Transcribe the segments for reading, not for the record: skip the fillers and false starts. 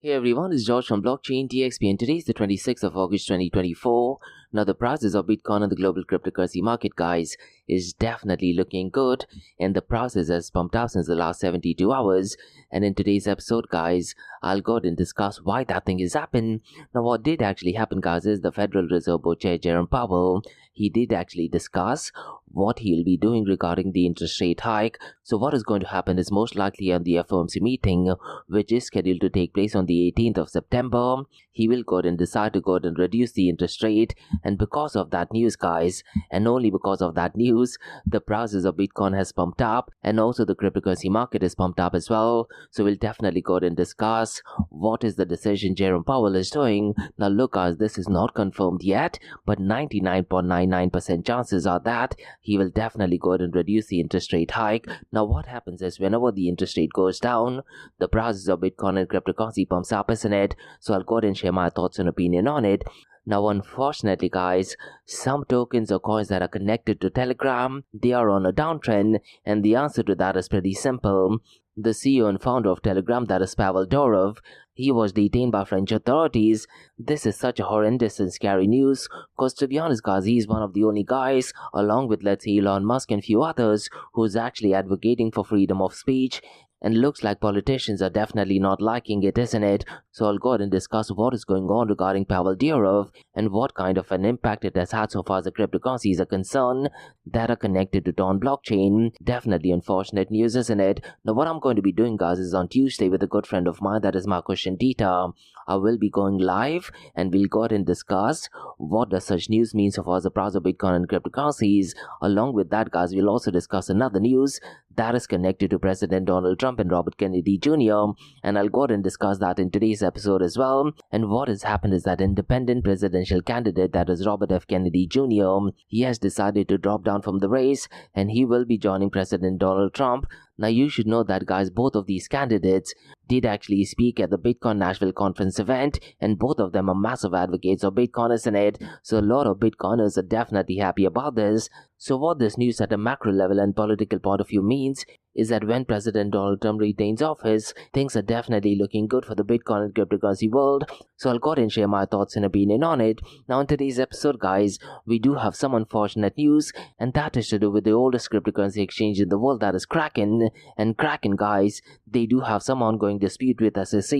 Hey everyone, it's George from Blockchain DXB and today is the 26th of August 2024. Now the prices of Bitcoin on the global cryptocurrency market, guys, is definitely looking good and the prices has pumped up since the last 72 hours. And in today's episode, guys, I'll go ahead and discuss why that thing is happening. Now what did actually happen, guys, is the Federal Reserve Board Chair Jerome Powell, he did actually discuss what he'll be doing regarding the interest rate hike. So what is going to happen is most likely on the FOMC meeting, which is scheduled to take place on the 18th of September, he will go ahead and decide to go ahead and reduce the interest rate. And because of that news, guys, and only because of that news, the prices of Bitcoin has pumped up and also the cryptocurrency market is pumped up as well. So we'll definitely go ahead and discuss what is the decision Jerome Powell is doing. Now look, guys, this is not confirmed yet, but 99.99% chances are that he will definitely go ahead and reduce the interest rate hike. Now what happens is whenever the interest rate goes down, the prices of Bitcoin and cryptocurrency pumps up, isn't it? So I'll go ahead and share my thoughts and opinion on it. Now unfortunately, guys, some tokens or coins that are connected to Telegram, they are on a downtrend, and the answer to that is pretty simple. The CEO and founder of Telegram, that is Pavel Durov, he was detained by French authorities. This is such a horrendous and scary news, cause to be honest, guys, he's one of the only guys, along with let's say Elon Musk and few others, who's actually advocating for freedom of speech. And looks like politicians are definitely not liking it, isn't it? So I'll go ahead and discuss what is going on regarding Pavel Durov and what kind of an impact it has had so far as the cryptocurrencies are concerned that are connected to Dawn blockchain. Definitely unfortunate news, isn't it? Now what I'm going to be doing, guys, is on Tuesday with a good friend of mine, that is Marcus Shintita. I will be going live and we'll go ahead and discuss what does such news mean so far as the price of Bitcoin and cryptocurrencies. Along with that, guys, we'll also discuss another news that is connected to President Donald Trump and Robert Kennedy Jr. And I'll go ahead and discuss that in today's episode as well. And what has happened is that independent presidential candidate, that is Robert F. Kennedy Jr., he has decided to drop down from the race and he will be joining President Donald Trump. Now you should know that, guys, both of these candidates did actually speak at the Bitcoin Nashville conference event, and both of them are massive advocates of Bitcoin, isn't it? So a lot of Bitcoiners are definitely happy about this. So what this news at a macro level and political point of view means is that when President Donald Trump retains office, things are definitely looking good for the Bitcoin and cryptocurrency world. So I'll go ahead and share my thoughts and opinion on it. Now in today's episode, guys, we do have some unfortunate news, and that is to do with the oldest cryptocurrency exchange in the world, that is Kraken. And Kraken, guys, they do have some ongoing dispute with SEC.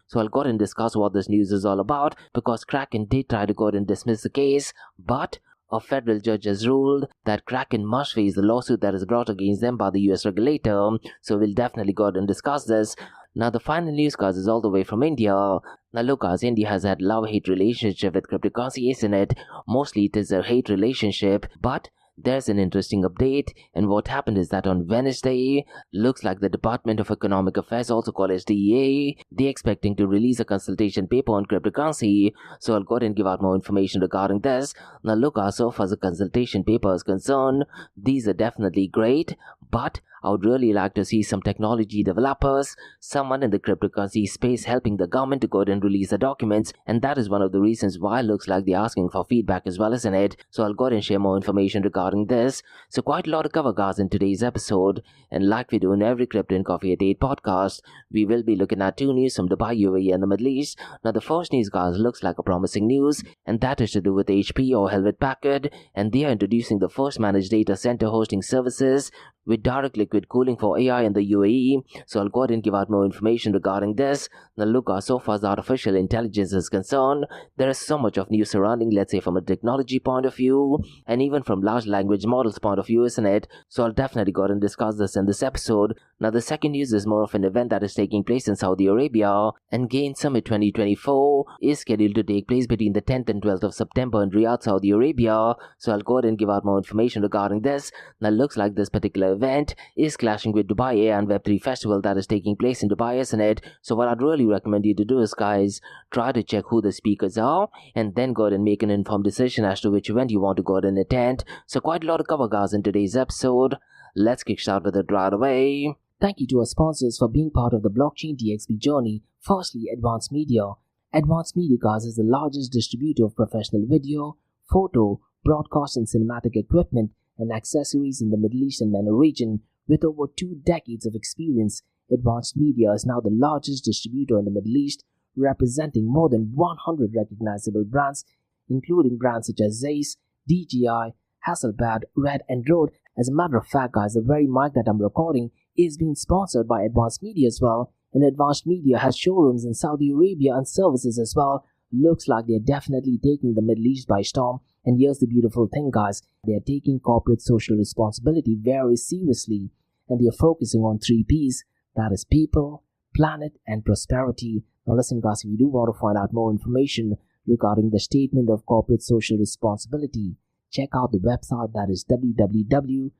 So I'll go ahead and discuss what this news is all about, because Kraken did try to go ahead and dismiss the case, but a federal judge has ruled that Kraken must face the lawsuit that is brought against them by the US regulator. So we'll definitely go ahead and discuss this. Now the final news, guys, is all the way from India. Now look, guys, India has had love-hate relationship with cryptocurrency, isn't it? Mostly it is a hate relationship, but there's an interesting update, and what happened is that on Wednesday, looks like the Department of Economic Affairs, also called as DEA, they're expecting to release a consultation paper on cryptocurrency. So I'll go ahead and give out more information regarding this. Now look, so far as the consultation paper is concerned, these are definitely great, but I would really like to see some technology developers, someone in the cryptocurrency space helping the government to go ahead and release the documents, and that is one of the reasons why it looks like they're asking for feedback as well, isn't it? So I'll go ahead and share more information regarding this. So quite a lot of cover, guys, in today's episode, and like we do in every Crypto and Coffee at 8 podcast, we will be looking at two news from Dubai, UAE and the Middle East. Now the first news, guys, looks like a promising news, and that is to do with HP or Hewlett Packard, and they are introducing the first managed data center hosting services with direct liquid cooling for AI in the UAE. So I'll go ahead and give out more information regarding this. Now look, so far as artificial intelligence is concerned, there is so much of news surrounding, let's say from a technology point of view, and even from large language models point of view, isn't it? So I'll definitely go ahead and discuss this in this episode. Now the second news is more of an event that is taking place in Saudi Arabia, and Gain Summit 2024 is scheduled to take place between the 10th and 12th of September in Riyadh, Saudi Arabia. So I'll go ahead and give out more information regarding this. Now looks like this particular event is clashing with Dubai AI and Web3 Festival that is taking place in Dubai, isn't it? So what I'd really recommend you to do is, guys, try to check who the speakers are and then go ahead and make an informed decision as to which event you want to go ahead and attend. So quite a lot of cover, guys, in today's episode. Let's kickstart with it right away. Thank you to our sponsors for being part of the Blockchain DXB journey. Firstly, Advanced Media. Advanced Media, guys, is the largest distributor of professional video, photo, broadcast and cinematic equipment and accessories in the Middle East and MENA region. With over 2 decades of experience, Advanced Media is now the largest distributor in the Middle East, representing more than 100 recognizable brands, including brands such as Zeiss, DJI, Hasselblad, Red and Rode. As a matter of fact, guys, the very mic that I'm recording is being sponsored by Advanced Media as well, and Advanced Media has showrooms in Saudi Arabia and services as well. Looks like they're definitely taking the Middle East by storm. And here's the beautiful thing, guys, they're taking corporate social responsibility very seriously, and they're focusing on 3 P's, that is people, planet and prosperity. Now listen, guys, if you do want to find out more information regarding the statement of corporate social responsibility, check out the website, that is www.amt.tv.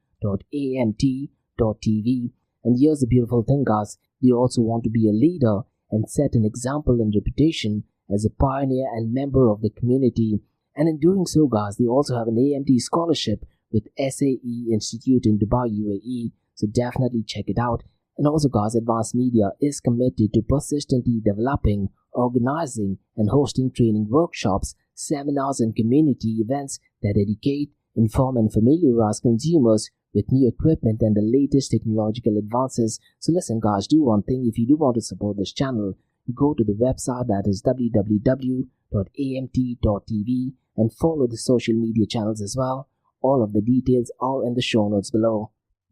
And here's the beautiful thing, guys, they also want to be a leader and set an example and reputation as a pioneer and member of the community. And in doing so, guys, they also have an AMT scholarship with SAE Institute in Dubai, UAE. So definitely check it out. And also, guys, Advanced Media is committed to persistently developing, organizing, and hosting training workshops, seminars, and community events that educate, inform, and familiarize consumers with new equipment and the latest technological advances. So listen, guys, do one thing. If you do want to support this channel, go to the website, that is www.amt.tv, and follow the social media channels as well. All of the details are in the show notes below.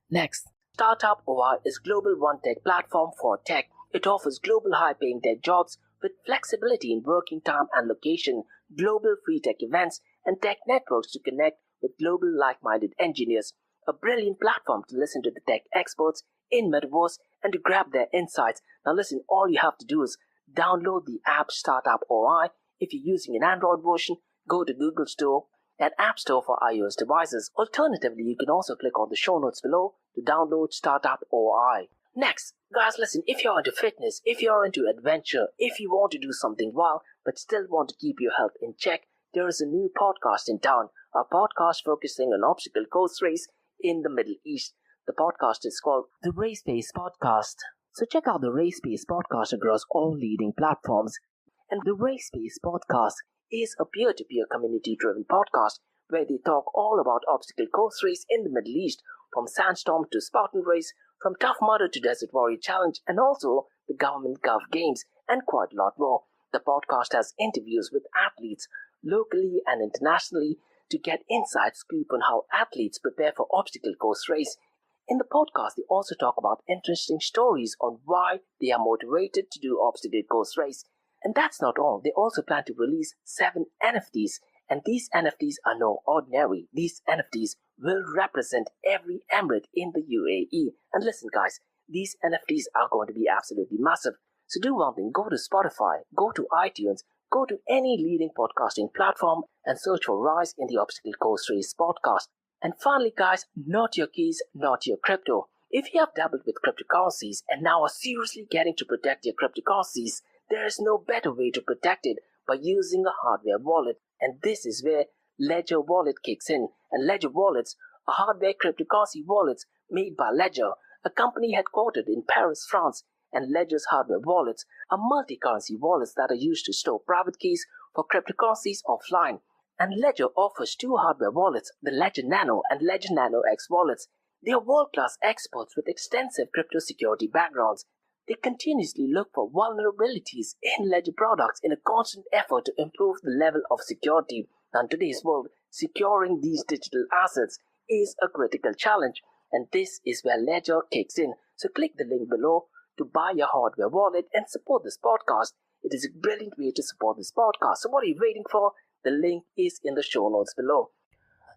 Next, Startup OI is global one-tech platform for tech. It offers global high-paying tech jobs with flexibility in working time and location, global free tech events, and tech networks to connect with global like-minded engineers. A brilliant platform to listen to the tech experts in Metaverse and to grab their insights. Now listen, all you have to do is download the app Startup OI. If you're using an Android version, go to Google Store and App Store for iOS devices. Alternatively, you can also click on the show notes below to download Startup OI. Next, guys, listen, if you're into fitness, if you're into adventure, if you want to do something wild but still want to keep your health in check, there is a new podcast in town, a podcast focusing on obstacle course race in the Middle East. The podcast is called the Race Pace Podcast. So check out the Race Pace Podcast across all leading platforms. And the Race Pace Podcast is a peer-to-peer community-driven podcast where they talk all about obstacle course race in the Middle East, from Sandstorm to Spartan Race, from Tough Mudder to Desert Warrior Challenge, and also the Government Gov Games, and quite a lot more. The podcast has interviews with athletes locally and internationally to get inside scoop on how athletes prepare for obstacle course race. In the podcast, they also talk about interesting stories on why they are motivated to do obstacle course race. And that's not all. They also plan to release 7 NFTs. And these NFTs are no ordinary. These NFTs will represent every emirate in the UAE. And listen, guys, these NFTs are going to be absolutely massive. So do one thing. Go to Spotify, go to iTunes, go to any leading podcasting platform and search for Rise in the Obstacle Course Race podcast. And finally, guys, not your keys, not your crypto. If you have dabbled with cryptocurrencies and now are seriously getting to protect your cryptocurrencies, there is no better way to protect it by using a hardware wallet. And this is where Ledger Wallet kicks in. And Ledger Wallets are hardware cryptocurrency wallets made by Ledger, a company headquartered in Paris, France. And Ledger's hardware wallets are multi-currency wallets that are used to store private keys for cryptocurrencies offline. And Ledger offers 2 hardware wallets, the Ledger Nano and Ledger Nano X wallets. They are world-class experts with extensive crypto security backgrounds. They continuously look for vulnerabilities in Ledger products in a constant effort to improve the level of security. Now, in today's world, securing these digital assets is a critical challenge, and this is where Ledger kicks in. So click the link below to buy your hardware wallet and support this podcast. It is a brilliant way to support this podcast. So what are you waiting for? The link is in the show notes below.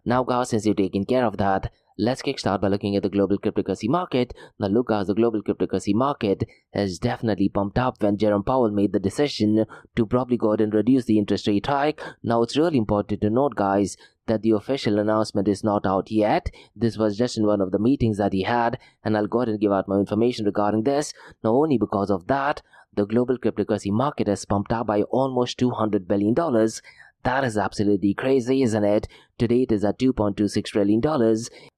Now, guys, since you've taken care of that, let's kickstart by looking at the global cryptocurrency market. Now, look, guys, the global cryptocurrency market has definitely pumped up when Jerome Powell made the decision to probably go ahead and reduce the interest rate hike. Now, it's really important to note, guys, that the official announcement is not out yet. This was just in one of the meetings that he had, and I'll go ahead and give out more information regarding this. Now, only because of that, the global cryptocurrency market has pumped up by almost $200 billion. That is absolutely crazy, isn't it? Today it is at $2.26 trillion.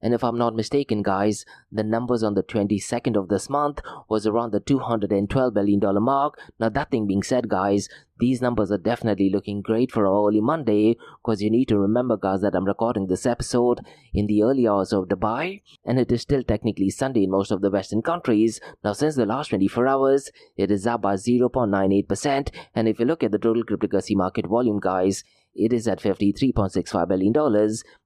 And if I'm not mistaken, guys, the numbers on the 22nd of this month was around the $212 billion mark. Now, that thing being said, guys, these numbers are definitely looking great for our early Monday, because you need to remember, guys, that I'm recording this episode in the early hours of Dubai, and it is still technically Sunday in most of the Western countries. Now, since the last 24 hours, it is up by 0.98%, and if you look at the total cryptocurrency market volume, guys, it is at $53.65 billion,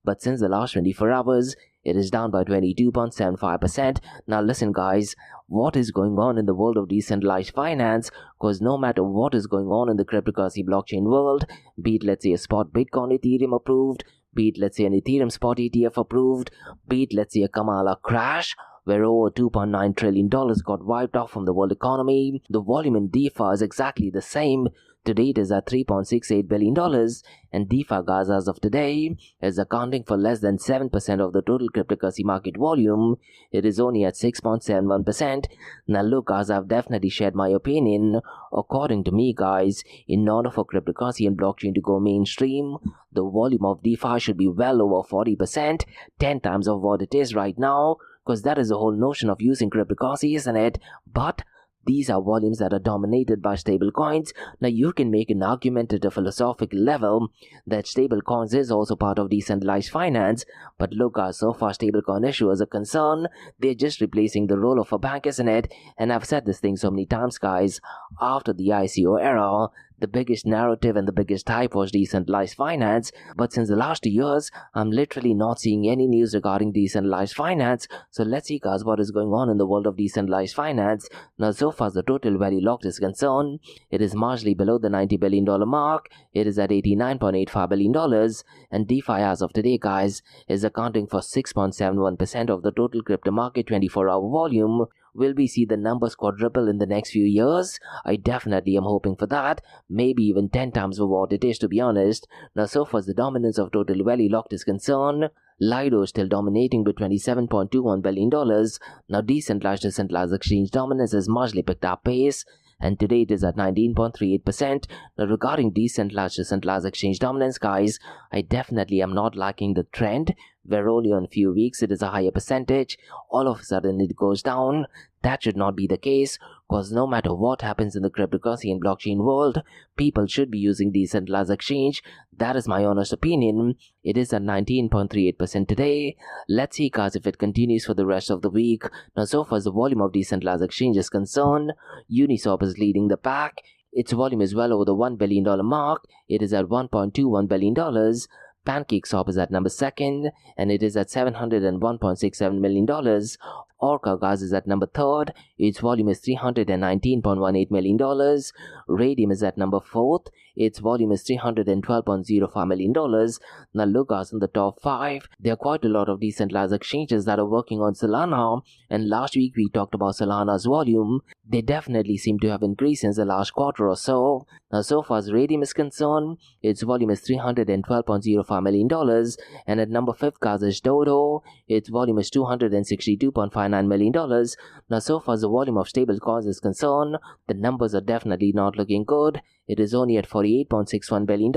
but since the last 24 hours, it is down by 22.75%. Now listen, guys, what is going on in the world of decentralized finance? Because no matter what is going on in the cryptocurrency blockchain world, be it, let's say, a spot Bitcoin Ethereum approved, be it, let's say, an Ethereum spot ETF approved, be it, let's say, a Kamala crash, where over $2.9 trillion got wiped off from the world economy, the volume in DeFi is exactly the same. Today it is at $3.68 billion, and DeFi, guys, as of today, is accounting for less than 7% of the total cryptocurrency market volume. It is only at 6.71%. Now look, guys, I've definitely shared my opinion. According to me, guys, in order for cryptocurrency and blockchain to go mainstream, the volume of DeFi should be well over 40%, 10 times of what it is right now, because that is the whole notion of using cryptocurrency, isn't it? But these are volumes that are dominated by stable coins. Now you can make an argument at a philosophical level that stable coins is also part of decentralized finance, but look, guys, so far stablecoin issuers are concerned, they're just replacing the role of a bank, isn't it? And I've said this thing so many times, guys, after the ICO era, the biggest narrative and the biggest hype was decentralized finance, but since the last 2 years, I'm literally not seeing any news regarding decentralized finance. So let's see, guys, what is going on in the world of decentralized finance. Now, so far as the total value locked is concerned, it is marginally below the $90 billion mark. It is at $89.85 billion, and DeFi as of today, guys, is accounting for 6.71% of the total crypto market 24-hour volume. Will we see the numbers quadruple in the next few years? I definitely am hoping for that. Maybe even 10 times of what it is, to be honest. Now, so far as the dominance of total value locked is concerned, Lido is still dominating with $27.21 billion. Now, decentralized exchange dominance has marginally picked up pace, and today it is at 19.38%. Now, regarding decentralized exchange dominance, guys, I definitely am not liking the trend where only on a few weeks it is a higher percentage, all of a sudden it goes down. That should not be the case, because no matter what happens in the cryptocurrency and blockchain world, people should be using decentralized exchange. That is my honest opinion. It is at 19.38% today. Let's see, guys, if it continues for the rest of the week. Now, so far as the volume of decentralized exchange is concerned, Uniswap is leading the pack. Its volume is well over the $1 billion mark. It is at $1.21 billion. PancakeSwap is at number 2nd, and it is at $701.67 million. Orca, guys, is at number 3rd. Its volume is $319.18 million. Radium is at number 4th. Its volume is $312.05 million. Now look, guys, in the top 5, there are quite a lot of decentralized exchanges that are working on Solana, and last week we talked about Solana's volume. They definitely seem to have increased since the last quarter or so. Now, so far as Radium is concerned, its volume is $312.05 million, and at number 5th, guys, is Dodo. Its volume is $262.59 million. Now, so far as the volume of stable coins is concerned, the numbers are definitely not looking good. It is only at $48.61 billion,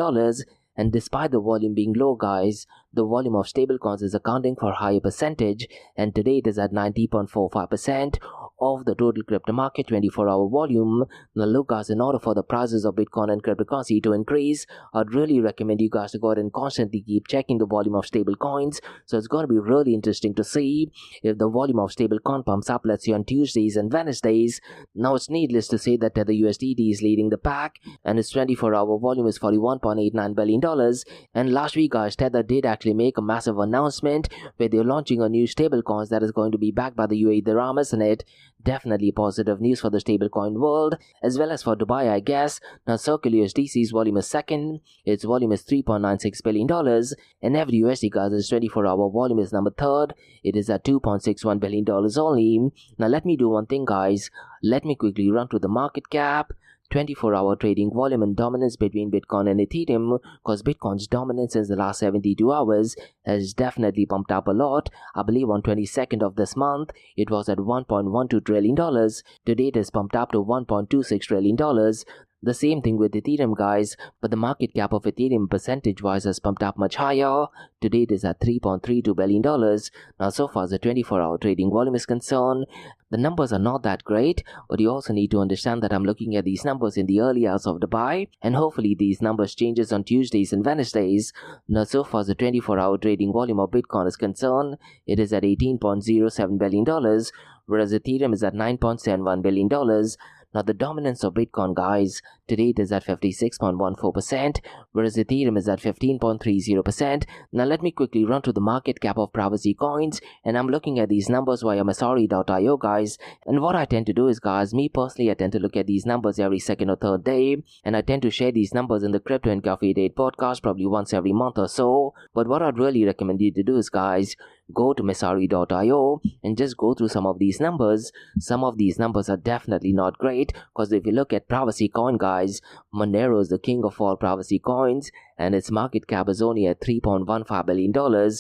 and despite the volume being low, guys, the volume of stablecoins is accounting for a higher percentage, and today it is at 90.45% of the total crypto market 24-hour volume. Now look, guys, in order for the prices of Bitcoin and cryptocurrency to increase, I'd really recommend you guys to go ahead and constantly keep checking the volume of stable coins. So it's going to be really interesting to see if the volume of stable coin pumps up, let's say, on Tuesdays and Wednesdays. Now it's needless to say that the USDT is leading the pack, and its 24-hour volume is $41.89 billion. And last week, guys, Tether did actually make a massive announcement where they're launching a new stablecoin that is going to be backed by the UAE dirham, isn't it? Definitely positive news for the stablecoin world, as well as for Dubai, I guess. Now, Circle USDC's volume is 2nd. Its volume is $3.96 billion. And every USD, guys, its 24-hour volume is number 3rd. It is at $2.61 billion only. Now, let me do one thing, guys. Let me quickly run through the market cap, 24-hour trading volume and dominance between Bitcoin and Ethereum, because Bitcoin's dominance in the last 72 hours has definitely pumped up a lot. I believe on 22nd of this month, it was at $1.12 trillion. Today it has pumped up to $1.26 trillion. The same thing with Ethereum, guys, but the market cap of Ethereum percentage-wise has pumped up much higher. Today it is at $3.32 billion. Now, so far as the 24-hour trading volume is concerned, the numbers are not that great, but you also need to understand that I'm looking at these numbers in the early hours of the buy, and hopefully these numbers changes on Tuesdays and Wednesdays. Now, so far as the 24-hour trading volume of Bitcoin is concerned, it is at $18.07 billion, whereas Ethereum is at $9.71 billion. Now, the dominance of Bitcoin, guys, today it is at 56.14%, whereas Ethereum is at 15.30%. Now, let me quickly run through the market cap of privacy coins, and I'm looking at these numbers via Masari.io, guys. And what I tend to do is, guys, me personally, I tend to look at these numbers every second or third day, and I tend to share these numbers in the Crypto and Coffee Date podcast probably once every month or so. But what I'd really recommend you to do is, guys, go to Masari.io and just go through some of these numbers. Some of these numbers are definitely not great, because if you look at privacy coin, guys, Monero is the king of all privacy coins, and its market cap is only at $3.15 billion.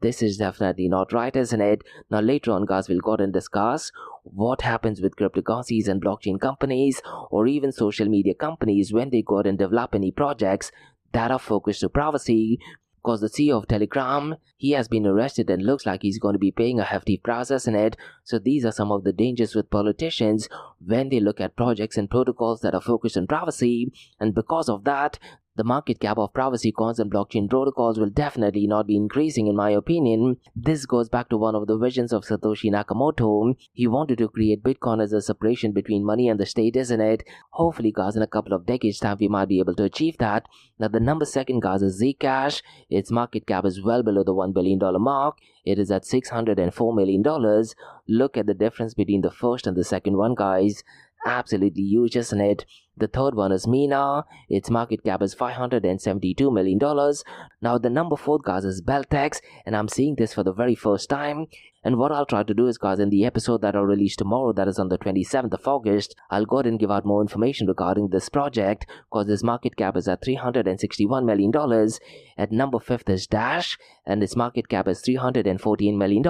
This is definitely not right, isn't it? Now, later on, guys, we'll go and discuss what happens with cryptocurrencies and blockchain companies, or even social media companies, when they go out and develop any projects that are focused to privacy. Because the CEO of Telegram, he has been arrested and looks like he's going to be paying a hefty price, isn't it? So these are some of the dangers with politicians when they look at projects and protocols that are focused on privacy. And because of that, the market cap of privacy coins and blockchain protocols will definitely not be increasing, in my opinion. This goes back to one of the visions of Satoshi Nakamoto. He wanted to create Bitcoin as a separation between money and the state, isn't it? Hopefully, guys, in a couple of decades' time, we might be able to achieve that. Now, the number second, guys, is Zcash. Its market cap is well below the $1 billion mark. It is at $604 million. Look at the difference between the first and the second one, guys. Absolutely huge, isn't it? The third one is Mina. Its market cap is $572 million. Now, the number fourth, guys, is Beltex, and I'm seeing this for the very first time. And what I'll try to do is, guys, in the episode that I'll release tomorrow, that is on the 27th of August, I'll go ahead and give out more information regarding this project, because this market cap is at $361 million. At number fifth is Dash, and its market cap is $314 million.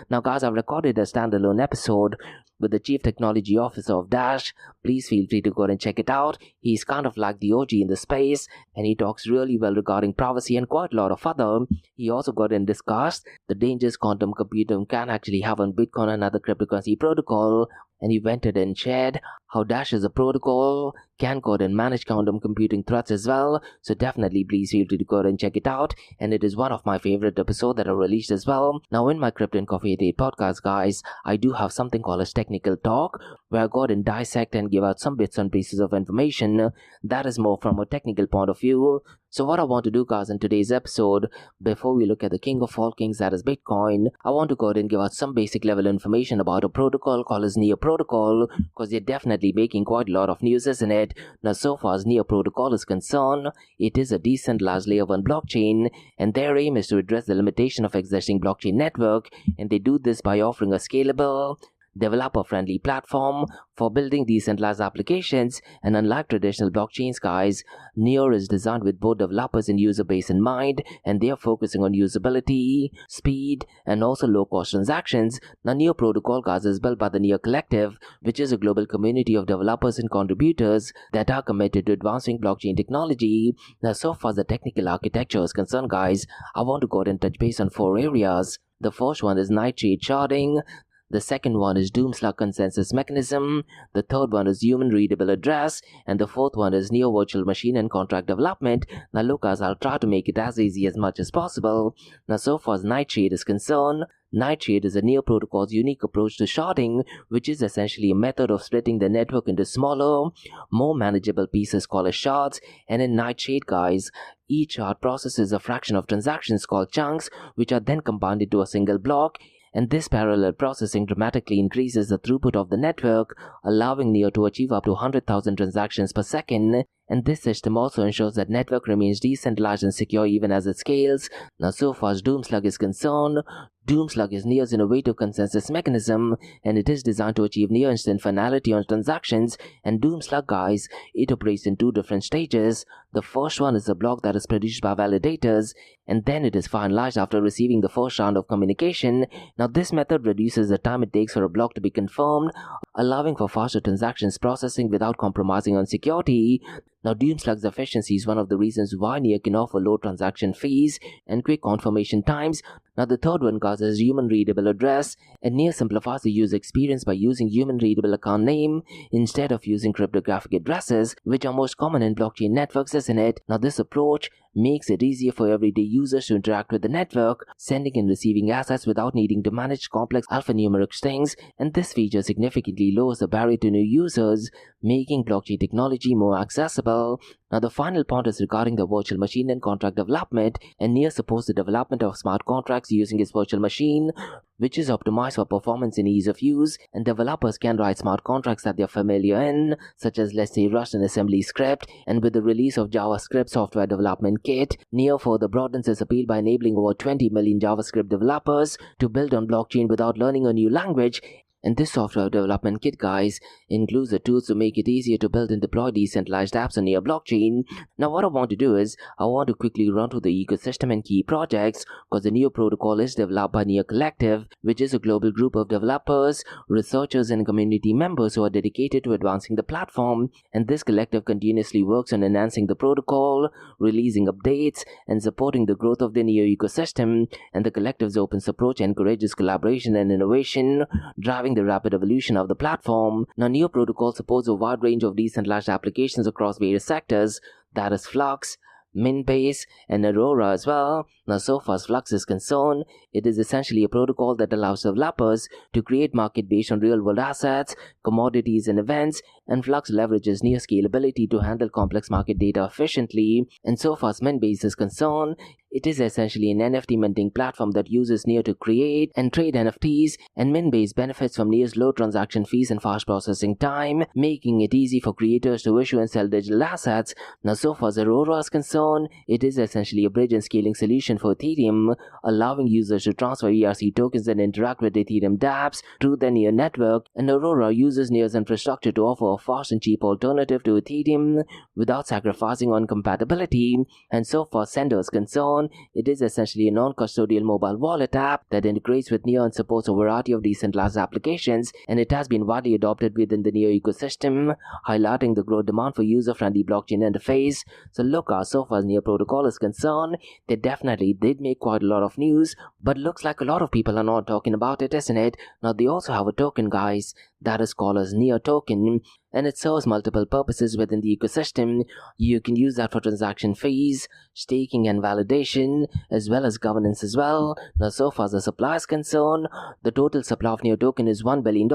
Now, guys, I've recorded a standalone episode with the Chief Technology Officer of Dash. Please feel free to go and check it out. He's kind of like the OG in the space, and he talks really well regarding privacy and quite a lot of other. He also got and discussed the dangers quantum computing can actually have on Bitcoin and other cryptocurrency protocol, and he went ahead and shared how Dash as a protocol can go ahead and manage quantum computing threats as well. So definitely please feel free to go ahead and check it out, and it is one of my favorite episodes that I released as well. Now, in my Crypto and Coffee Date podcast, guys, I do have something called as Technical Talk, where I go ahead and dissect and give out some bits and pieces of information that is more from a technical point of view. So what I want to do, guys, in today's episode, before we look at the king of all kings, that is Bitcoin, I want to go ahead and give out some basic level information about a protocol called as Neo Protocol, because they're definitely making quite a lot of news, isn't it? Now, so far as Neo Protocol is concerned, it is a decentralized layer 1 blockchain, and their aim is to address the limitation of existing blockchain network, and they do this by offering a scalable, developer-friendly platform for building decentralized applications. And unlike traditional blockchains, guys, Neo is designed with both developers and user base in mind, and they are focusing on usability, speed, and also low-cost transactions. Now, Neo Protocol, guys, is built by the Neo Collective, which is a global community of developers and contributors that are committed to advancing blockchain technology. Now, so far as the technical architecture is concerned, guys, I want to go ahead and touch base on 4 areas. The first one is nightshade sharding. The second one is Doomslug consensus mechanism. The third one is human readable address. And the fourth one is Neo virtual machine and contract development. Now, look, guys, I'll try to make it as easy as much as possible. Now, so far as Nightshade is concerned, Nightshade is a Neo protocol's unique approach to sharding, which is essentially a method of splitting the network into smaller, more manageable pieces called as shards. And in Nightshade, guys, each shard processes a fraction of transactions called chunks, which are then combined into a single block. And this parallel processing dramatically increases the throughput of the network, allowing Neo to achieve up to 100,000 transactions per second. And this system also ensures that network remains decentralized and secure even as it scales. Now, so far as Doomslug is concerned, Doomslug is Neo's innovative consensus mechanism, and it is designed to achieve near instant finality on transactions. And Doomslug, guys, it operates in 2 different stages. The first one is a block that is produced by validators, and then it is finalized after receiving the first round of communication. Now, this method reduces the time it takes for a block to be confirmed, allowing for faster transactions processing without compromising on security. Now, Doomslug's efficiency is one of the reasons why Near can offer low transaction fees and quick confirmation times. Now, the third one, guys, is human-readable address, and Near simplifies the user experience by using human-readable account name instead of using cryptographic addresses, which are most common in blockchain networks, isn't it? Now, this approach makes it easier for everyday users to interact with the network, sending and receiving assets without needing to manage complex alphanumeric strings, and this feature significantly lowers the barrier to new users, making blockchain technology more accessible. Now, the final point is regarding the virtual machine and contract development, and Near supports the development of smart contracts using its virtual machine, which is optimized for performance and ease of use, and developers can write smart contracts that they're familiar in, such as, let's say, Rust and assembly script. And with the release of JavaScript Software Development Kit, Near further broadens its appeal by enabling over 20 million JavaScript developers to build on blockchain without learning a new language. And this software development kit, guys, includes the tools to make it easier to build and deploy decentralized apps on Near blockchain. Now, what I want to do is, I want to quickly run through the ecosystem and key projects, because the Near protocol is developed by Near Collective, which is a global group of developers, researchers, and community members who are dedicated to advancing the platform. And this collective continuously works on enhancing the protocol, releasing updates, and supporting the growth of the Near ecosystem. And the collective's open approach encourages collaboration and innovation, driving the rapid evolution of the platform. Now, Near protocol supports a wide range of decentralized applications across various sectors, that is Flux, Minbase, and Aurora as well. Now, so far as Flux is concerned, it is essentially a protocol that allows developers to create market based on real-world assets, commodities, and events, and Flux leverages Near scalability to handle complex market data efficiently. And so far as Minbase is concerned, it is essentially an NFT minting platform that uses Near to create and trade NFTs, and Minbase benefits from Near's low transaction fees and fast processing time, making it easy for creators to issue and sell digital assets. Now, so far as Aurora is concerned, it is essentially a bridge and scaling solution for Ethereum, allowing users to transfer ERC tokens and interact with Ethereum dApps through the Near network. And Aurora uses Near's infrastructure to offer a fast and cheap alternative to Ethereum without sacrificing on compatibility. And so far as Sender is concerned, it is essentially a non-custodial mobile wallet app that integrates with Near and supports a variety of decentralized applications, and it has been widely adopted within the Near ecosystem, highlighting the growing demand for user-friendly blockchain interface. So look, so far as Near protocol is concerned, they definitely did make quite a lot of news, but looks like a lot of people are not talking about it, isn't it? Now, they also have a token, guys, that is called as Near token, and it serves multiple purposes within the ecosystem. You can use that for transaction fees, staking and validation, as well as governance as well. Now, so far as the supply is concerned, the total supply of Near token is $1 billion,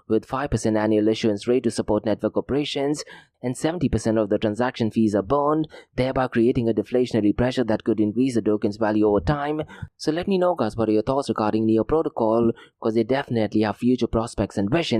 with 5% annual issuance rate to support network operations, and 70% of the transaction fees are burned, thereby creating a deflationary pressure that could increase the token's value over time. So let me know, guys, what are your thoughts regarding Near protocol, because they definitely have future prospects and vision.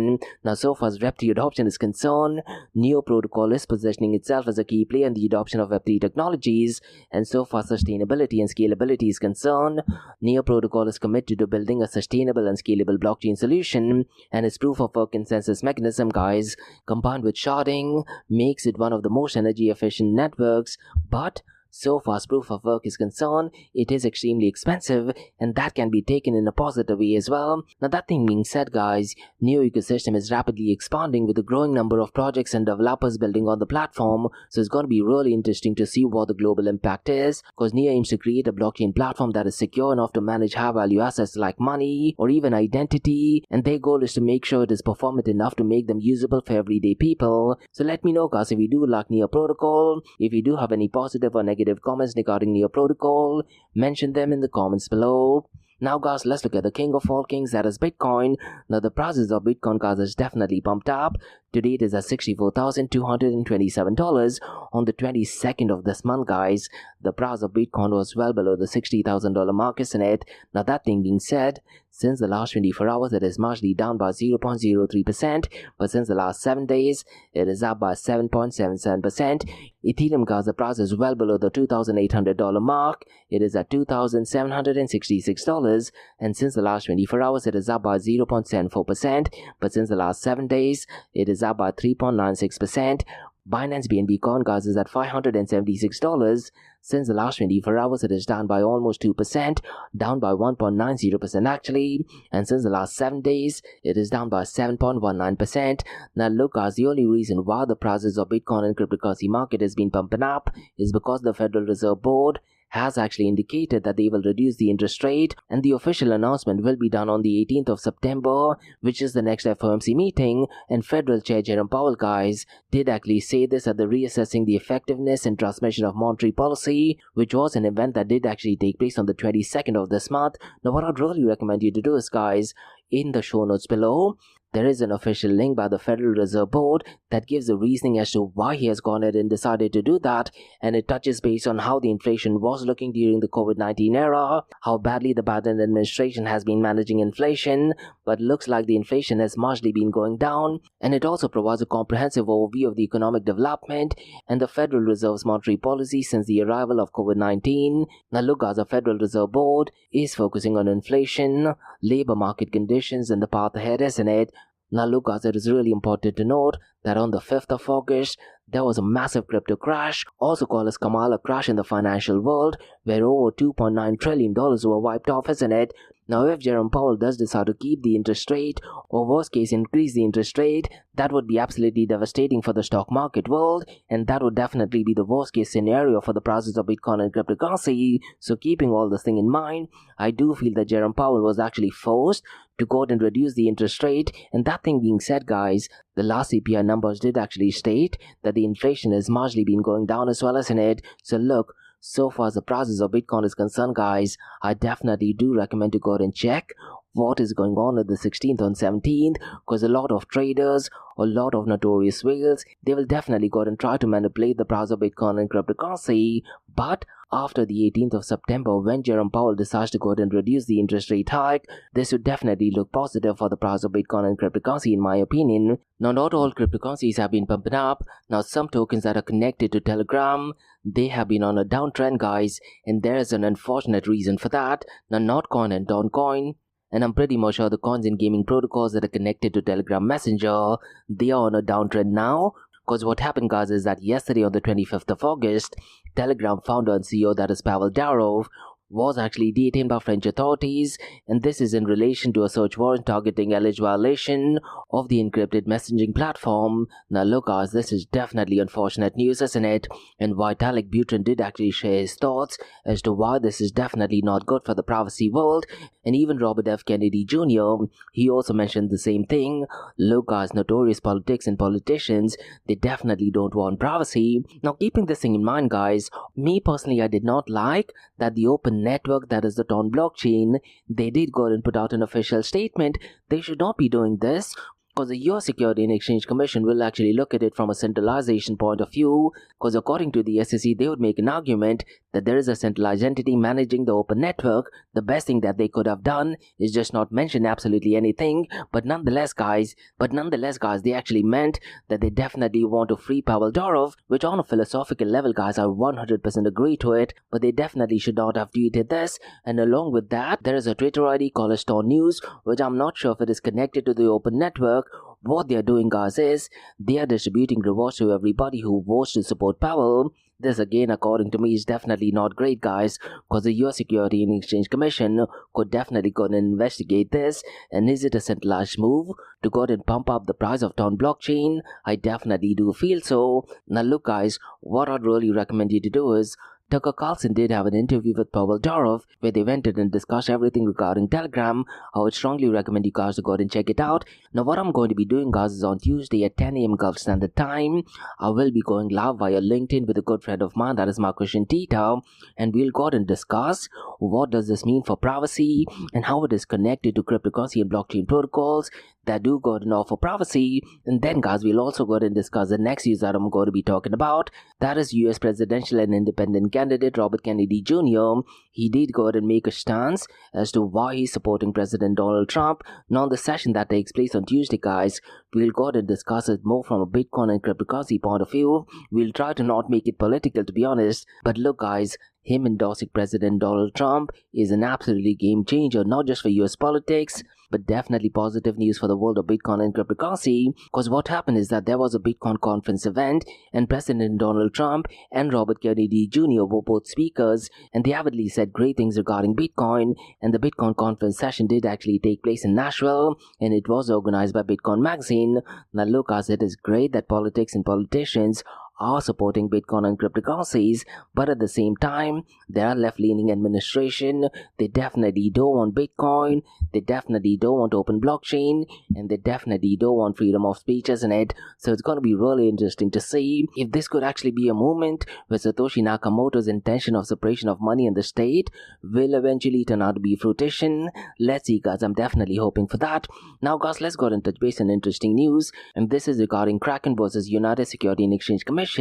Now, so far as Web3 adoption is concerned, Near protocol is positioning itself as a key player in the adoption of Web3 technologies, and so far sustainability and scalability is concerned, Near protocol is committed to building a sustainable and scalable blockchain solution, and its proof of work consensus mechanism, guys, combined with sharding, makes it one of the most energy efficient networks. But so far as proof of work is concerned, it is extremely expensive, and that can be taken in a positive way as well. Now, that thing being said, guys, Near ecosystem is rapidly expanding with a growing number of projects and developers building on the platform, so it's going to be really interesting to see what the global impact is, because Near aims to create a blockchain platform that is secure enough to manage high value assets like money or even identity, and their goal is to make sure it is performant enough to make them usable for everyday people. So let me know, guys, if you do like Near protocol. If you do have any positive or negative comments regarding Near protocol, mention them in the comments below. Now, guys, let's look at the king of all kings, that is Bitcoin. Now, the prices of Bitcoin, guys, is definitely pumped up. Today it is at $64,227 on the 22nd of this month, guys. The price of Bitcoin was well below the $60,000 mark, isn't it? Now, that thing being said, since the last 24 hours, it is marginally down by 0.03%, but since the last 7 days, it is up by 7.77%. Ethereum, guys, the price is well below the $2,800 mark. It is at $2,766, and since the last 24 hours, it is up by 0.74%, but since the last 7 days, it is up by 3.96%. Binance BNB Coin, guys, is at $576. Since the last 24 hours, it is down by almost 2%, down by 1.90% actually. And since the last 7 days, it is down by 7.19%. Now look, guys, the only reason why the prices of Bitcoin and cryptocurrency market has been pumping up is because the Federal Reserve Board has actually indicated that they will reduce the interest rate, and the official announcement will be done on the 18th of September, which is the next FOMC meeting. And Federal Chair Jerome Powell, guys, did actually say this at the Reassessing the Effectiveness and Transmission of Monetary Policy, which was an event that did actually take place on the 22nd of this month. Now what I'd really recommend you to do is, guys, in the show notes below, there is an official link by the Federal Reserve Board that gives the reasoning as to why he has gone ahead and decided to do that, and it touches base on how the inflation was looking during the COVID-19 era, how badly the Biden administration has been managing inflation, but looks like the inflation has marginally been going down, and it also provides a comprehensive overview of the economic development and the Federal Reserve's monetary policy since the arrival of COVID-19. Now look, guys, the Federal Reserve Board is focusing on inflation, labor market conditions, and the path ahead, isn't it? Now look, guys, it is really important to note that on the 5th of August, there was a massive crypto crash, also called as Kamala crash in the financial world, where over $2.9 trillion were wiped off, isn't it? Now, if Jerome Powell does decide to keep the interest rate, or worst case increase the interest rate, that would be absolutely devastating for the stock market world, and that would definitely be the worst case scenario for the prices of Bitcoin and cryptocurrency. So keeping all this thing in mind, I do feel that Jerome Powell was actually forced to go out and reduce the interest rate. And that thing being said, guys, the last CPI numbers did actually state that the inflation has marginally been going down as well, isn't it? So look, so far as the prices of Bitcoin is concerned, guys, I definitely do recommend to go out and check what is going on at the 16th and 17th, because a lot of traders, a lot of notorious whales, they will definitely go out and try to manipulate the price of Bitcoin and cryptocurrency. But after the 18th of September, when Jerome Powell decides to go out and reduce the interest rate hike, this would definitely look positive for the price of Bitcoin and cryptocurrency, in my opinion. Now, not all cryptocurrencies have been pumping up. Now, some tokens that are connected to Telegram, they have been on a downtrend, guys, and there is an unfortunate reason for that. Now, Notcoin and Dogecoin, and I'm pretty much sure the coins and gaming protocols that are connected to Telegram Messenger, they are on a downtrend now. Because what happened, guys, is that yesterday on the 25th of August, Telegram founder and CEO, that is Pavel Durov, was actually detained by French authorities, and this is in relation to a search warrant targeting alleged violation of the encrypted messaging platform. Now look, guys, this is definitely unfortunate news, isn't it? And Vitalik Buterin did actually share his thoughts as to why this is definitely not good for the privacy world, and even Robert F. Kennedy Jr., he also mentioned the same thing. Look, guys, notorious politics and politicians, they definitely don't want privacy. Now keeping this thing in mind, guys, me personally, I did not like that the open network, that is the Ton blockchain, they did go and put out an official statement. They should not be doing this, because the US Security and Exchange Commission will actually look at it from a centralization point of view, because according to the SEC, they would make an argument that there is a centralized entity managing the open network. The best thing that they could have done is just not mention absolutely anything, but nonetheless, guys, they actually meant that they definitely want to free Pavel Durov, which on a philosophical level, guys, I 100% agree to it, but they definitely should not have tweeted this. And along with that, there is a Twitter ID called Stone News, which I'm not sure if it is connected to the open network. What they are doing, guys, is they are distributing rewards to everybody who votes to support Powell. This, again, according to me, is definitely not great, guys, because the US Security and Exchange Commission could definitely go and investigate this. And is it a centralized move to go and pump up the price of Ton blockchain? I definitely do feel so. Now look, guys, what I'd really recommend you to do is, Tucker Carlson did have an interview with Pavel Durov where they went in and discussed everything regarding Telegram. I would strongly recommend you guys to go and check it out. Now what I'm going to be doing, guys, is on Tuesday at 10 a.m. Gulf Standard Time, I will be going live via LinkedIn with a good friend of mine, that is Marcus Tita, and we'll go and discuss what does this mean for privacy and how it is connected to cryptocurrency and blockchain protocols that do go and offer privacy. And then, guys, we'll also go and discuss the next news that I'm going to be talking about. That is US presidential and independent candidate Robert Kennedy Jr. He did go and make a stance as to why he's supporting President Donald Trump. Now, the session that takes place on Tuesday, guys, we'll go and discuss it more from a Bitcoin and cryptocurrency point of view. We'll try to not make it political, to be honest. But look, guys, him endorsing President Donald Trump is an absolutely game changer, not just for US politics, but definitely positive news for the world of Bitcoin and cryptocurrency, because what happened is that there was a Bitcoin conference event and President Donald Trump and Robert Kennedy Jr. were both speakers, and they avidly said great things regarding Bitcoin. And the Bitcoin conference session did actually take place in Nashville, and it was organized by Bitcoin Magazine. Now look, as it is great that politics and politicians are supporting Bitcoin and cryptocurrencies, but at the same time, there are left-leaning administration. They definitely don't want Bitcoin, they definitely don't want open blockchain, and they definitely don't want freedom of speech, isn't it? So it's going to be really interesting to see if this could actually be a moment where Satoshi Nakamoto's intention of separation of money and the state will eventually turn out to be fruition. Let's see, guys. I'm definitely hoping for that. Now, guys, let's go and touch base on interesting news, and this is regarding Kraken versus United Security and Exchange Commission.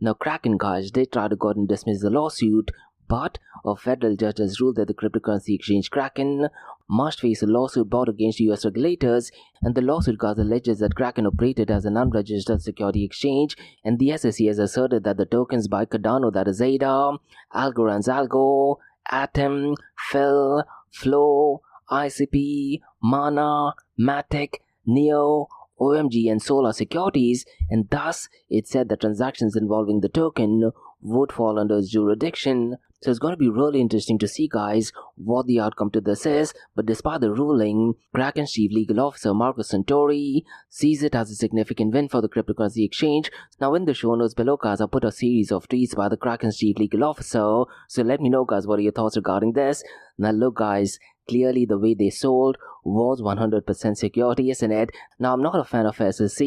Now, Kraken, guys, did try to go and dismiss the lawsuit, but a federal judge has ruled that the cryptocurrency exchange Kraken must face a lawsuit brought against US regulators, and the lawsuit, guys, alleges that Kraken operated as an unregistered security exchange, and the SEC has asserted that the tokens by Cardano, that is ADA, Algorand's Algo, Atom, Phil, Flow, ICP, Mana, Matic, Neo, OMG and Solar Securities, and thus it said that transactions involving the token would fall under its jurisdiction. So it's going to be really interesting to see, guys, what the outcome to this is. But despite the ruling, Kraken's chief legal officer Marcus Santori sees it as a significant win for the cryptocurrency exchange. Now in the show notes below, guys, I'll put a series of tweets by the Kraken's chief legal officer, so let me know, guys, what are your thoughts regarding this. Now look, guys, clearly the way they sold was 100% security, isn't it? Now, I'm not a fan of SEC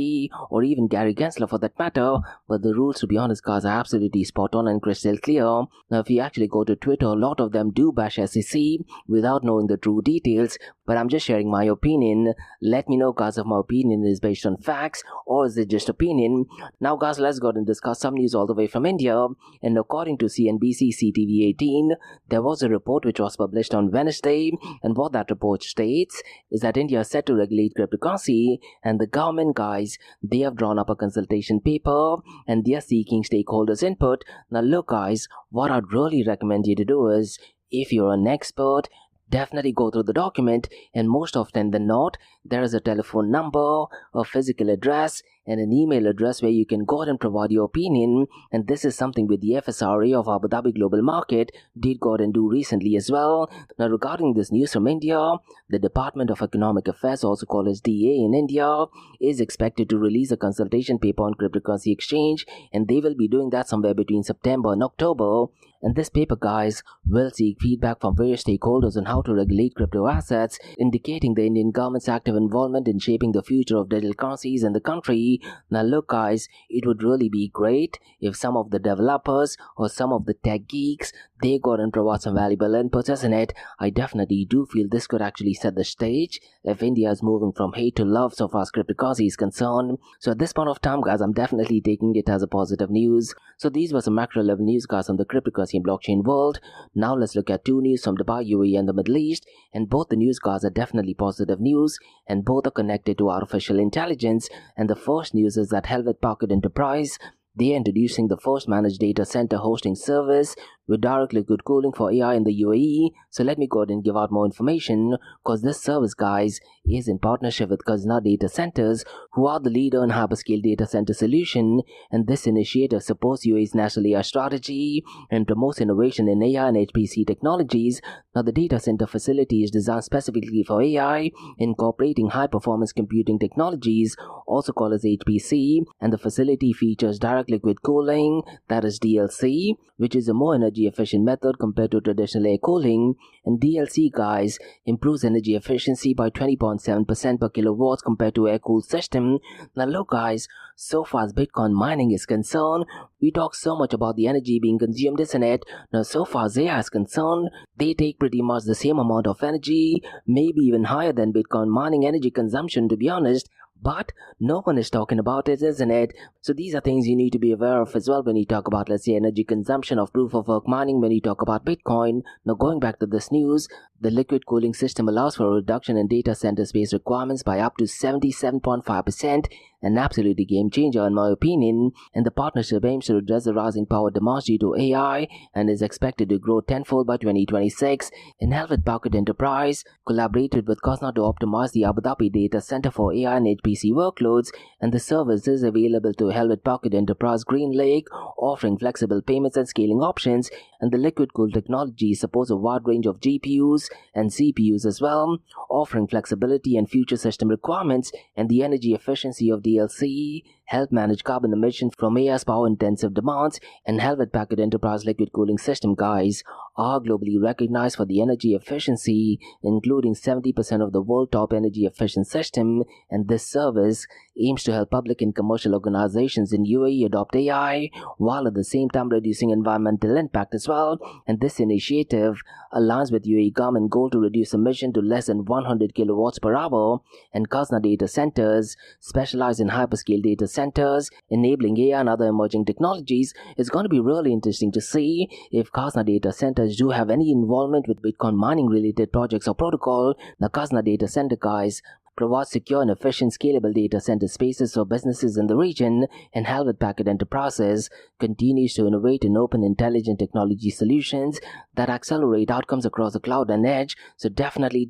or even Gary Gensler for that matter, but the rules, to be honest, guys, are absolutely spot on and crystal clear. Now, if you actually go to Twitter, a lot of them do bash SEC without knowing the true details, but I'm just sharing my opinion. Let me know, guys, if my opinion is based on facts or is it just opinion. Now, guys, let's go and discuss some news all the way from India. And according to CNBC CTV 18, there was a report which was published on Wednesday, and what that report states is that India is set to regulate cryptocurrency, and the government, guys, they have drawn up a consultation paper and they are seeking stakeholders' input. Now look, guys, what I'd really recommend you to do is, if you're an expert, definitely go through the document, and most often than not, there is a telephone number, a physical address, and an email address where you can go ahead and provide your opinion. And this is something with the FSRA of Abu Dhabi Global Market did go ahead and do recently as well. Now regarding this news from India, the Department of Economic Affairs, also called as DA in India, is expected to release a consultation paper on cryptocurrency exchange, and they will be doing that somewhere between September and October. And this paper, guys, will seek feedback from various stakeholders on how to regulate crypto assets, indicating the Indian government's active involvement in shaping the future of digital currencies in the country. Now look, guys, it would really be great if some of the developers or some of the tech geeks, they got and provide some valuable inputs, isn't it? I definitely do feel this could actually set the stage if India is moving from hate to love so far as cryptocurrency is concerned. So at this point of time, guys, I'm definitely taking it as a positive news. So these were some macro level news, guys, on the cryptocurrency and blockchain world. Now let's look at two news from Dubai, UAE and the Middle East, and both the news, guys, are definitely positive news, and both are connected to artificial intelligence. And the first news is that Helvet Pocket Enterprise, they are introducing the first managed data center hosting service with direct liquid cooling for AI in the UAE. So let me go ahead and give out more information, because this service, guys, is in partnership with Kazna Data Centers, who are the leader in hyperscale data center solution. And this initiative supports UAE's national AI strategy and promotes innovation in AI and HPC technologies. Now the data center facility is designed specifically for AI, incorporating high performance computing technologies, also called as HPC, and the facility features direct liquid cooling, that is DLC, which is a more energy efficient method compared to traditional air cooling. And DLC, guys, improves energy efficiency by 20.7% per kilowatts compared to air cooled system. Now look, guys, so far as Bitcoin mining is concerned, we talk so much about the energy being consumed, isn't it? Now so far as AI is concerned, they take pretty much the same amount of energy, maybe even higher than Bitcoin mining energy consumption, to be honest. But no one is talking about it, isn't it? So these are things you need to be aware of as well when you talk about, let's say, energy consumption of proof of work mining when you talk about Bitcoin. Now going back to this news, the liquid cooling system allows for a reduction in data center space requirements by up to 77.5%. an absolutely game changer in my opinion, and the partnership aims to address the rising power demands due to AI and is expected to grow tenfold by 2026. In Helvet Pocket Enterprise collaborated with Cosna to optimize the Abu Dhabi data center for AI and HPC workloads, and the service is available to Helvet Pocket Enterprise Green Lake, offering flexible payments and scaling options, and the liquid cooled technology supports a wide range of GPUs and CPUs as well, offering flexibility and future system requirements, and the energy efficiency of DLC help manage carbon emissions from AI's power-intensive demands. And Helvet Packet Enterprise liquid cooling system guys are globally recognized for the energy efficiency, including 70% of the world top energy efficient system, and this service aims to help public and commercial organizations in UAE adopt AI while at the same time reducing environmental impact as well. And this initiative aligns with UAE government goal to reduce emission to less than 100 kilowatts per hour, and Kasna data centers specialize in hyperscale data centers enabling AI and other emerging technologies. It's going to be really interesting to see if Kasna data centers do have any involvement with Bitcoin mining related projects or protocol. The Kasna data center guys provide secure and efficient scalable data center spaces for businesses in the region, and Helvet Packet Enterprises continues to innovate in open intelligent technology solutions that accelerate outcomes across the cloud and edge. So definitely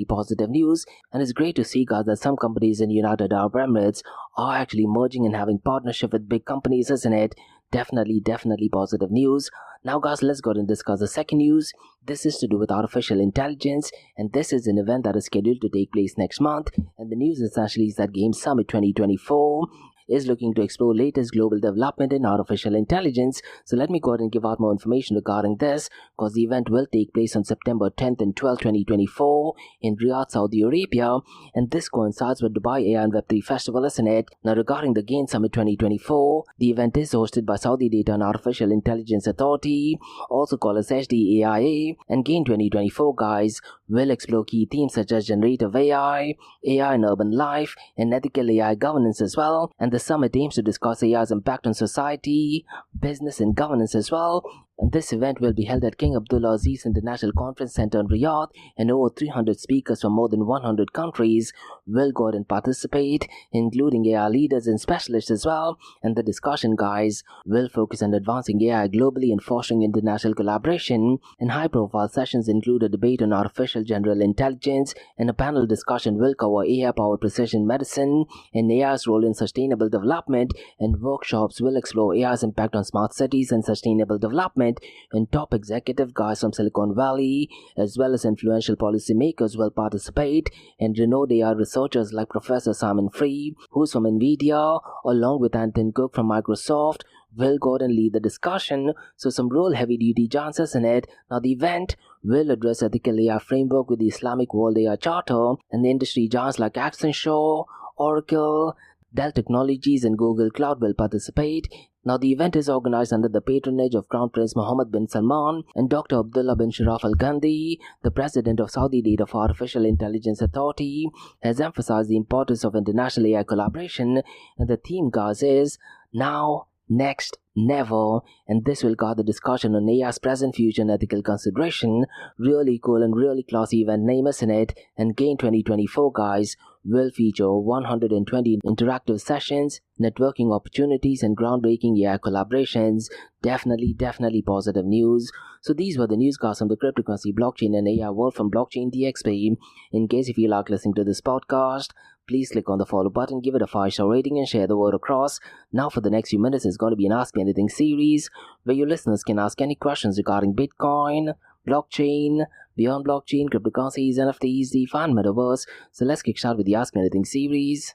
positive news, and it's great to see guys that some companies in United Arab Emirates are actually merging and having partnership with big companies, isn't it? Definitely positive news. Now guys, let's go and discuss the second news. This is to do with artificial intelligence, and this is an event that is scheduled to take place next month, and the news essentially is that Game Summit 2024 is looking to explore latest global development in artificial intelligence. So let me go ahead and give out more information regarding this, because the event will take place on September 10th and 12th, 2024 in Riyadh, Saudi Arabia, and this coincides with Dubai AI and Web3 Festival, isn't it? Now regarding the Gain Summit 2024, the event is hosted by Saudi Data and Artificial Intelligence Authority, also called as SDAIA, and Gain 2024 guys will explore key themes such as generative AI, AI in urban life, and ethical AI governance as well. And the summit aims to discuss AI's impact on society, business, and governance as well. And this event will be held at King Abdullah Aziz International Conference Center in Riyadh, and over 300 speakers from more than 100 countries will go ahead and participate, including AI leaders and specialists as well. And the discussion guys will focus on advancing AI globally and fostering international collaboration. And high-profile sessions include a debate on artificial general intelligence, and a panel discussion will cover AI-powered precision medicine and AI's role in sustainable development, and workshops will explore AI's impact on smart cities and sustainable development. And top executive guys from Silicon Valley as well as influential policymakers will participate, and renowned AI researchers like Professor Simon Free, who's from NVIDIA, along with Anton Cook from Microsoft, will go ahead and lead the discussion. So some real heavy-duty chances in it. Now the event will address ethical AI framework with the Islamic World AI Charter, and the industry giants like Accenture, Oracle, Dell Technologies, and Google Cloud will participate. Now the event is organized under the patronage of Crown Prince Mohammed bin Salman and Dr. Abdullah bin Sharaf Al Gandhi. The president of Saudi Data for Artificial Intelligence Authority has emphasized the importance of international AI collaboration, and the theme guys is Now, Next, Never, and this will guide the discussion on AI's present, future, and ethical consideration. Really cool and really classy event name, isn't it? And Gain 2024 guys will feature 120 interactive sessions, networking opportunities, and groundbreaking AI collaborations. Definitely positive news. So these were the news guys from the cryptocurrency, blockchain, and AI world from Blockchain DXB. In case if you like listening to this podcast, please click on the follow button, give it a 5-star rating, and share the word across. Now for the next few minutes is going to be an Ask Me Anything series, where your listeners can ask any questions regarding Bitcoin, blockchain, beyond blockchain, cryptocurrencies, NFTs, DeFi, and Metaverse. So let's kick start with the Ask Me Anything series.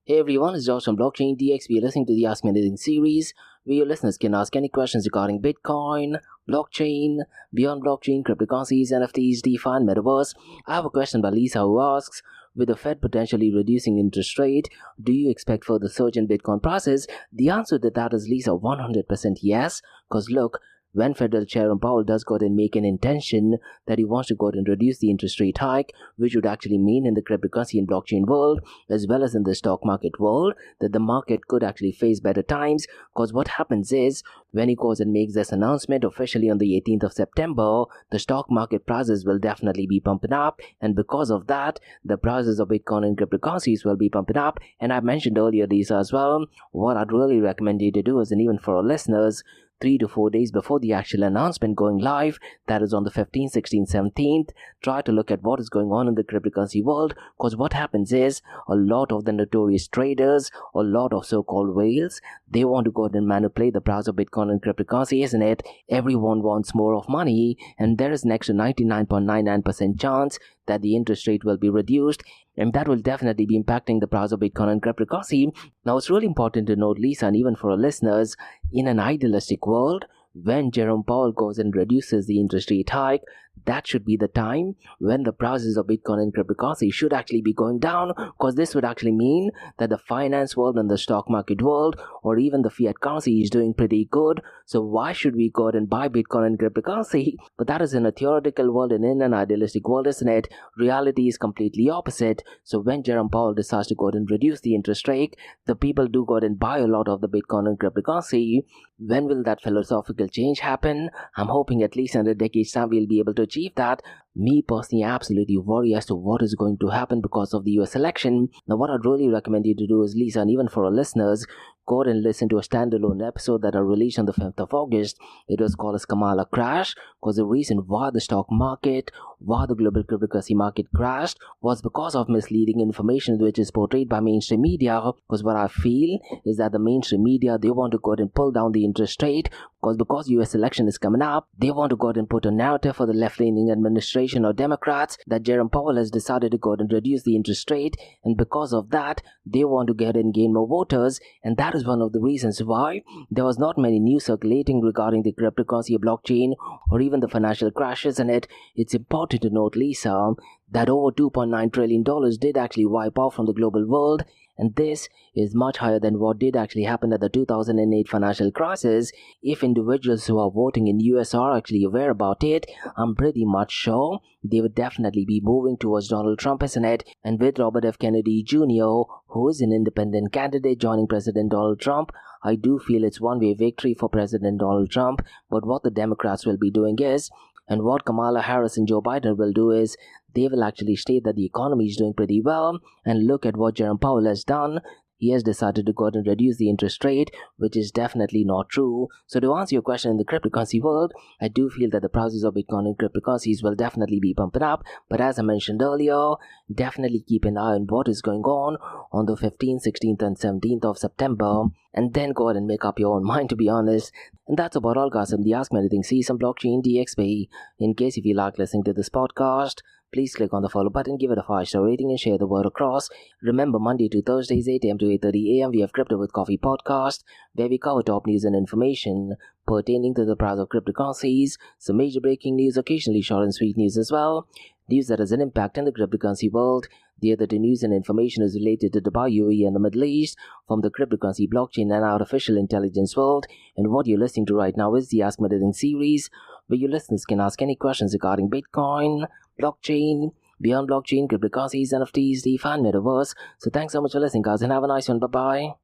Hey everyone, it's Josh from Blockchain DXB. You're listening to the Ask Me Anything series, where your listeners can ask any questions regarding Bitcoin, blockchain, beyond blockchain, cryptocurrencies, NFTs, DeFi, and Metaverse. I have a question by Lisa who asks, with the Fed potentially reducing interest rate, do you expect further surge in Bitcoin prices? The answer to that is, Lisa, 100% yes. Because look, when Federal Chairman Powell does go ahead and make an intention that he wants to go ahead and reduce the interest rate hike, which would actually mean in the cryptocurrency and blockchain world, as well as in the stock market world, that the market could actually face better times. Because what happens is, when he goes and makes this announcement officially on the 18th of September, the stock market prices will definitely be pumping up, and because of that, the prices of Bitcoin and cryptocurrencies will be pumping up. And I mentioned earlier, Lisa, as well, what I'd really recommend you to do is, and even for our listeners, 3 to 4 days before the actual announcement going live, that is on the 15th, 16th, 17th, try to look at what is going on in the cryptocurrency world, because what happens is a lot of the notorious traders, a lot of so-called whales, they want to go ahead and manipulate the price of Bitcoin and cryptocurrency, isn't it? Everyone wants more of money, and there is an extra 99.99% chance that the interest rate will be reduced, and that will definitely be impacting the price of Bitcoin and cryptocurrency. Now, it's really important to note, Lisa, and even for our listeners, in an idealistic world, when Jerome Powell goes and reduces the interest rate hike, that should be the time when the prices of Bitcoin and cryptocurrency should actually be going down, because this would actually mean that the finance world and the stock market world, or even the fiat currency, is doing pretty good. So why should we go ahead and buy Bitcoin and cryptocurrency? But that is in a theoretical world, and in an idealistic world, isn't it? Reality is completely opposite. So when Jerome Powell decides to go ahead and reduce the interest rate, the people do go ahead and buy a lot of the Bitcoin and cryptocurrency. When will that philosophical change happen? I'm hoping at least in a decade's time we'll be able to achieve that. Me personally, absolutely worry as to what is going to happen because of the US election. Now, what I'd really recommend you to do is, Lisa, and even for our listeners, go ahead and listen to a standalone episode that I released on the 5th of August. It was called as Kamala Crash, because the reason why the stock market, why the global cryptocurrency market crashed, was because of misleading information which is portrayed by mainstream media. Because what I feel is that the mainstream media, they want to go ahead and pull down the interest rate, because US election is coming up, they want to go ahead and put a narrative for the left-leaning administration or Democrats that Jerome Powell has decided to go ahead and reduce the interest rate, and because of that, they want to get and gain more voters. And that is one of the reasons why there was not many news circulating regarding the cryptocurrency, blockchain, or even the financial crashes in it. It's important to note, Lisa, that over $2.9 trillion did actually wipe out from the global world, and this is much higher than what did actually happen at the 2008 financial crisis. If individuals who are voting in US are actually aware about it, I'm pretty much sure they would definitely be moving towards Donald Trump, isn't it? And with Robert F. Kennedy Jr., who is an independent candidate joining President Donald Trump, I do feel it's one-way victory for President Donald Trump. But what the Democrats will be doing is, and what Kamala Harris and Joe Biden will do is, they will actually state that the economy is doing pretty well, and look at what Jerome Powell has done. He has decided to go ahead and reduce the interest rate, which is definitely not true. So to answer your question, in the cryptocurrency world, I do feel that the prices of Bitcoin and cryptocurrencies will definitely be pumping up. But as I mentioned earlier, definitely keep an eye on what is going on the 15th, 16th, and 17th of September. And then go ahead and make up your own mind, to be honest. And that's about all, guys, from the Ask Me Anything Season Blockchain DXB. In case if you like listening to this podcast, please click on the follow button, give it a 5-star rating, and share the word across. Remember, Monday to Thursdays, 8 a.m. to 8:30 a.m., we have Crypto with Coffee podcast, where we cover top news and information pertaining to the price of cryptocurrencies, some major breaking news, occasionally short and sweet news as well, news that has an impact in the cryptocurrency world. The other news and information is related to Dubai, UAE, and the Middle East, from the cryptocurrency, blockchain, and artificial intelligence world. And what you're listening to right now is the Ask Me Anything series, where your listeners can ask any questions regarding Bitcoin, blockchain, beyond blockchain, cryptocurrencies, NFTs, DeFi, and Metaverse. So thanks so much for listening, guys, and have a nice one. Bye-bye.